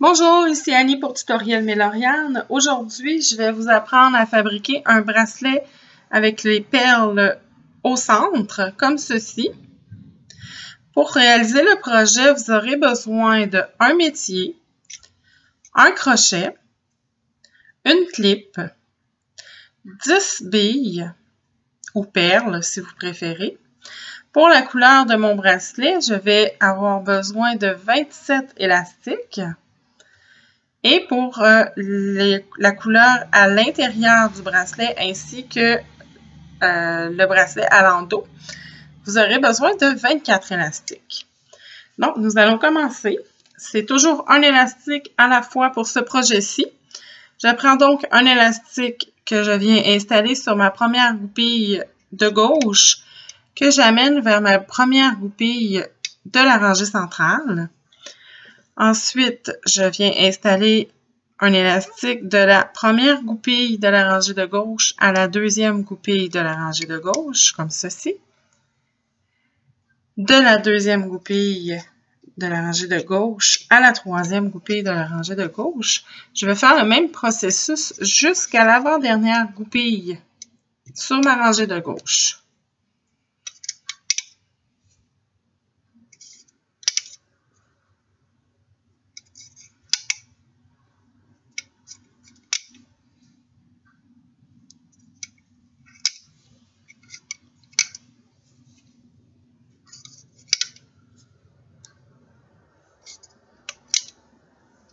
Bonjour, ici Annie pour Tutoriel Méloriane. Aujourd'hui, je vais vous apprendre à fabriquer un bracelet avec les perles au centre, comme ceci. Pour réaliser le projet, vous aurez besoin d'un métier, un crochet, une clip, 10 billes ou perles si vous préférez. Pour la couleur de mon bracelet, je vais avoir besoin de 27 élastiques. Et pour la couleur à l'intérieur du bracelet ainsi que le bracelet à l'endos, vous aurez besoin de 24 élastiques. Donc, nous allons commencer. C'est toujours un élastique à la fois pour ce projet-ci. Je prends donc un élastique que je viens installer sur ma première goupille de gauche, que j'amène vers ma première goupille de la rangée centrale. Ensuite, je viens installer un élastique de la première goupille de la rangée de gauche à la deuxième goupille de la rangée de gauche, comme ceci. De la deuxième goupille de la rangée de gauche à la troisième goupille de la rangée de gauche. Je vais faire le même processus jusqu'à l'avant-dernière goupille sur ma rangée de gauche.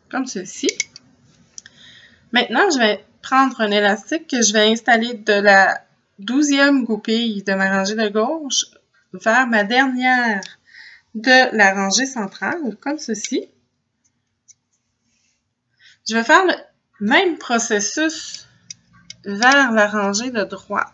Comme ceci. Maintenant, je vais prendre un élastique que je vais installer de la 12e goupille de ma rangée de gauche vers ma dernière de la rangée centrale, comme ceci. Je vais faire le même processus vers la rangée de droite.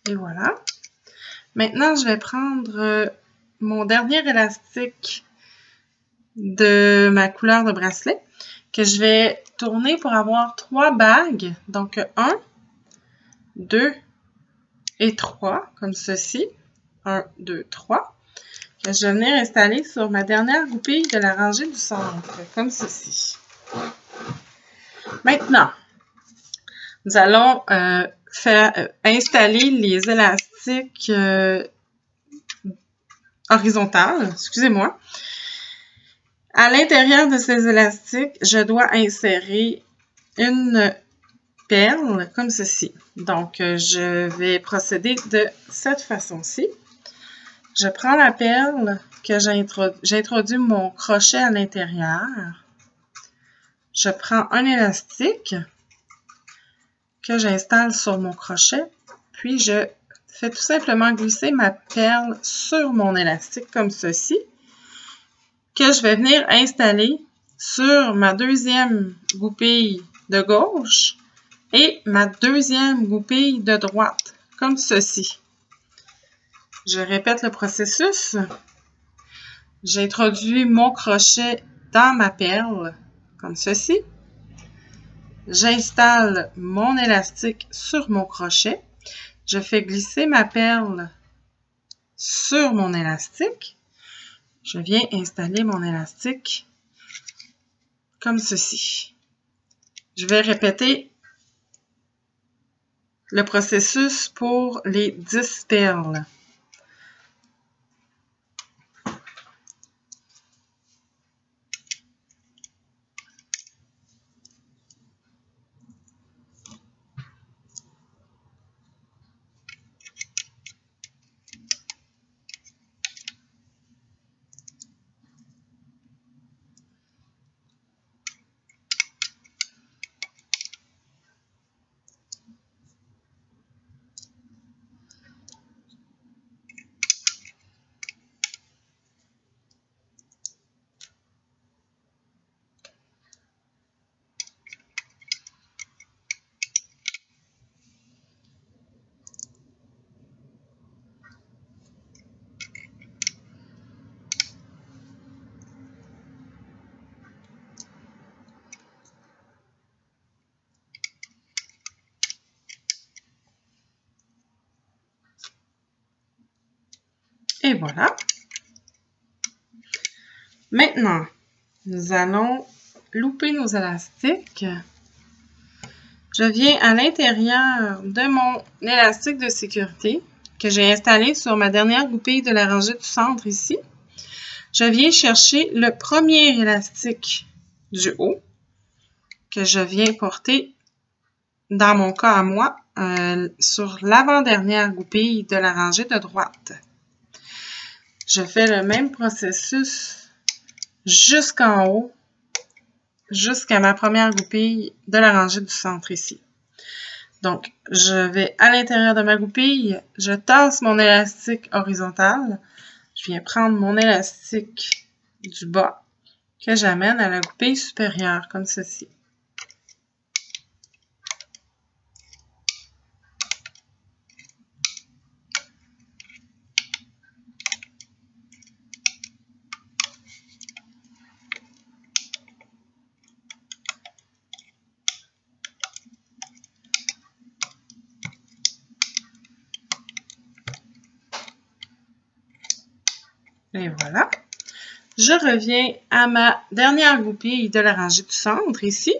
Et voilà. Maintenant, je vais prendre mon dernier élastique de ma couleur de bracelet que je vais tourner pour avoir 3 bagues. Donc, 1, 2 et 3, comme ceci. 1, 2, 3. Que je vais venir installer sur ma dernière goupille de la rangée du centre, comme ceci. Maintenant, nous allons installer les élastiques horizontales, excusez-moi. À l'intérieur de ces élastiques, je dois insérer une perle comme ceci. Donc, je vais procéder de cette façon-ci. Je prends la perle que j'introduis mon crochet à l'intérieur. Je prends un élastique que j'installe sur mon crochet, puis je fais tout simplement glisser ma perle sur mon élastique comme ceci, que je vais venir installer sur ma deuxième goupille de gauche et ma deuxième goupille de droite, comme ceci. Je répète le processus. J'introduis mon crochet dans ma perle, comme ceci. J'installe mon élastique sur mon crochet. Je fais glisser ma perle sur mon élastique. Je viens installer mon élastique comme ceci. Je vais répéter le processus pour les 10 perles. Et voilà. Maintenant, nous allons louper nos élastiques. Je viens à l'intérieur de mon élastique de sécurité que j'ai installé sur ma dernière goupille de la rangée du centre ici. Je viens chercher le premier élastique du haut que je viens porter, dans mon cas à moi, sur l'avant-dernière goupille de la rangée de droite. Je fais le même processus jusqu'en haut, jusqu'à ma première goupille de la rangée du centre ici. Donc, je vais à l'intérieur de ma goupille, je tasse mon élastique horizontal, je viens prendre mon élastique du bas que j'amène à la goupille supérieure, comme ceci. Et voilà. Je reviens à ma dernière goupille de la rangée du centre ici.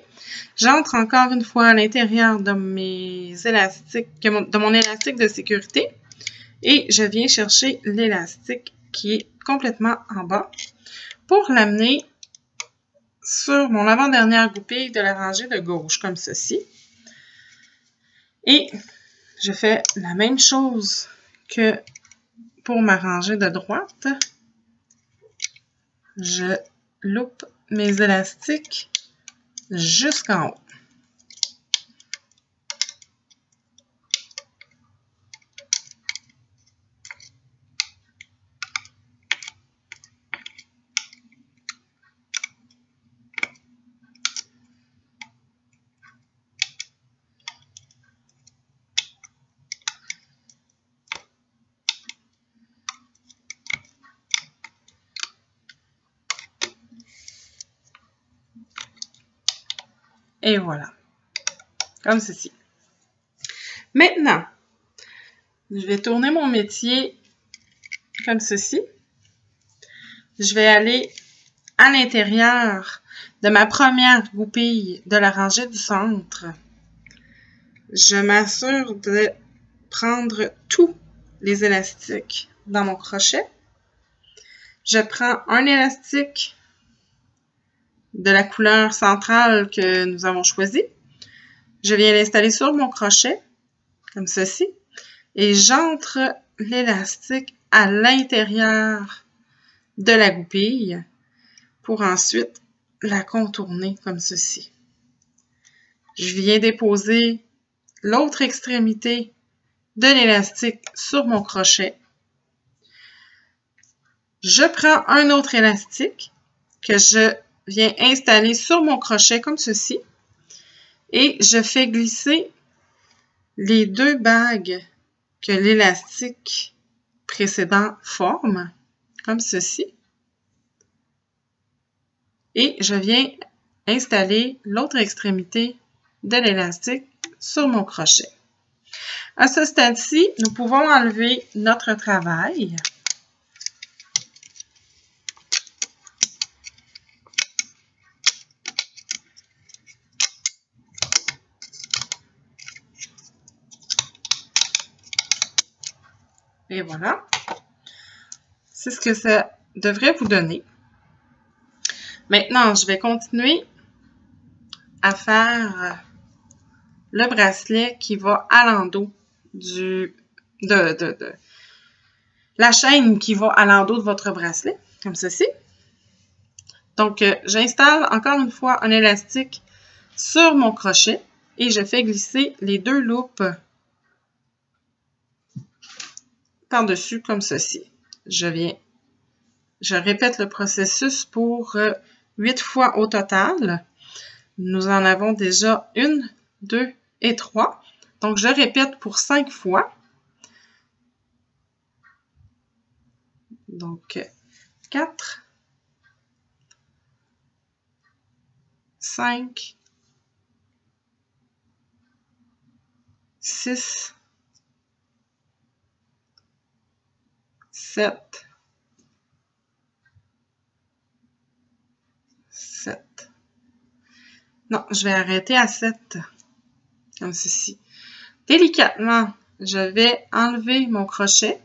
J'entre encore une fois à l'intérieur de mes élastiques, de mon élastique de sécurité et je viens chercher l'élastique qui est complètement en bas pour l'amener sur mon avant-dernière goupille de la rangée de gauche, comme ceci. Et je fais la même chose que pour ma rangée de droite. Je loupe mes élastiques jusqu'en haut. Et voilà, comme ceci. Maintenant, je vais tourner mon métier comme ceci. Je vais aller à l'intérieur de ma première goupille de la rangée du centre. Je m'assure de prendre tous les élastiques dans mon crochet. Je prends un élastique de la couleur centrale que nous avons choisie. Je viens l'installer sur mon crochet, comme ceci, et j'entre l'élastique à l'intérieur de la goupille pour ensuite la contourner comme ceci. Je viens déposer l'autre extrémité de l'élastique sur mon crochet. Je prends un autre élastique que je viens installer sur mon crochet comme ceci et je fais glisser les deux bagues que l'élastique précédent forme, comme ceci. Et je viens installer l'autre extrémité de l'élastique sur mon crochet. À ce stade-ci, nous pouvons enlever notre travail. Et voilà. C'est ce que ça devrait vous donner. Maintenant, je vais continuer à faire le bracelet qui va à l'endos la chaîne qui va à l'endos de votre bracelet, comme ceci. Donc, j'installe encore une fois un élastique sur mon crochet et je fais glisser les deux loupes par-dessus comme ceci. Je répète le processus pour 8 fois au total. Nous en avons déjà 1, 2 et 3. Donc, je répète pour 5 fois. Donc, 4, 5, 6, 7, 7. Non, je vais arrêter à 7, comme ceci. Délicatement, je vais enlever mon crochet.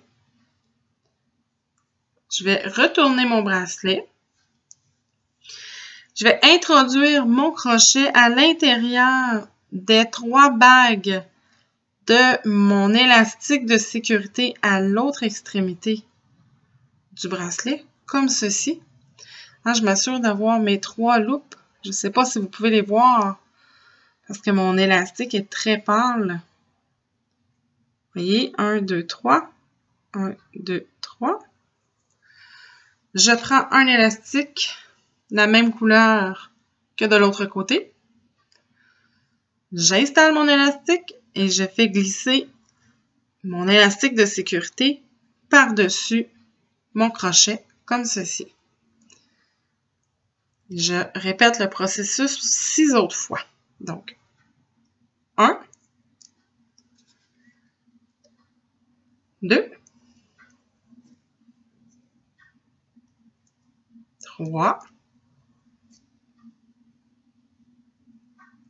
Je vais retourner mon bracelet. Je vais introduire mon crochet à l'intérieur des 3 bagues de mon élastique de sécurité à l'autre extrémité du bracelet, comme ceci. Là, je m'assure d'avoir mes 3 loupes. Je ne sais pas si vous pouvez les voir parce que mon élastique est très pâle. Vous voyez, 1, 2, 3. 1, 2, 3. Je prends un élastique de la même couleur que de l'autre côté. J'installe mon élastique et je fais glisser mon élastique de sécurité par-dessus mon crochet, comme ceci. Je répète le processus 6 autres fois. Donc, 1, 2, 3,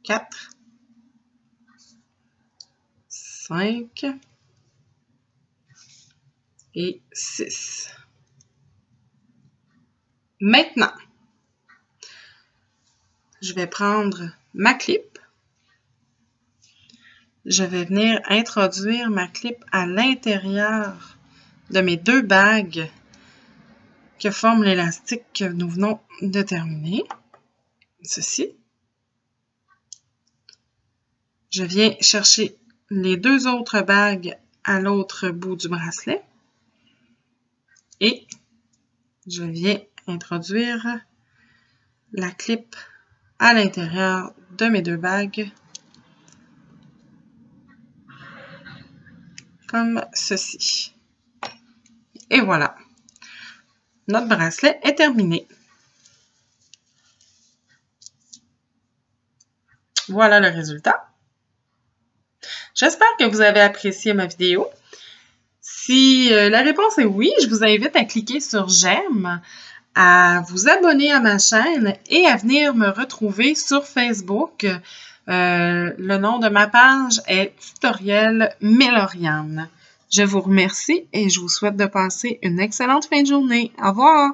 4, 5 et 6. Maintenant, je vais prendre ma clip. Je vais venir introduire ma clip à l'intérieur de mes 2 bagues que forme l'élastique que nous venons de terminer. Ceci. Je viens chercher les 2 autres bagues à l'autre bout du bracelet et je viens introduire la clip à l'intérieur de mes 2 bagues comme ceci. Et voilà, notre bracelet est terminé. Voilà le résultat. J'espère que vous avez apprécié ma vidéo. Si la réponse est oui, je vous invite à cliquer sur j'aime, à vous abonner à ma chaîne et à venir me retrouver sur Facebook. Le nom de ma page est Tutoriel Méloriane. Je vous remercie et je vous souhaite de passer une excellente fin de journée. Au revoir!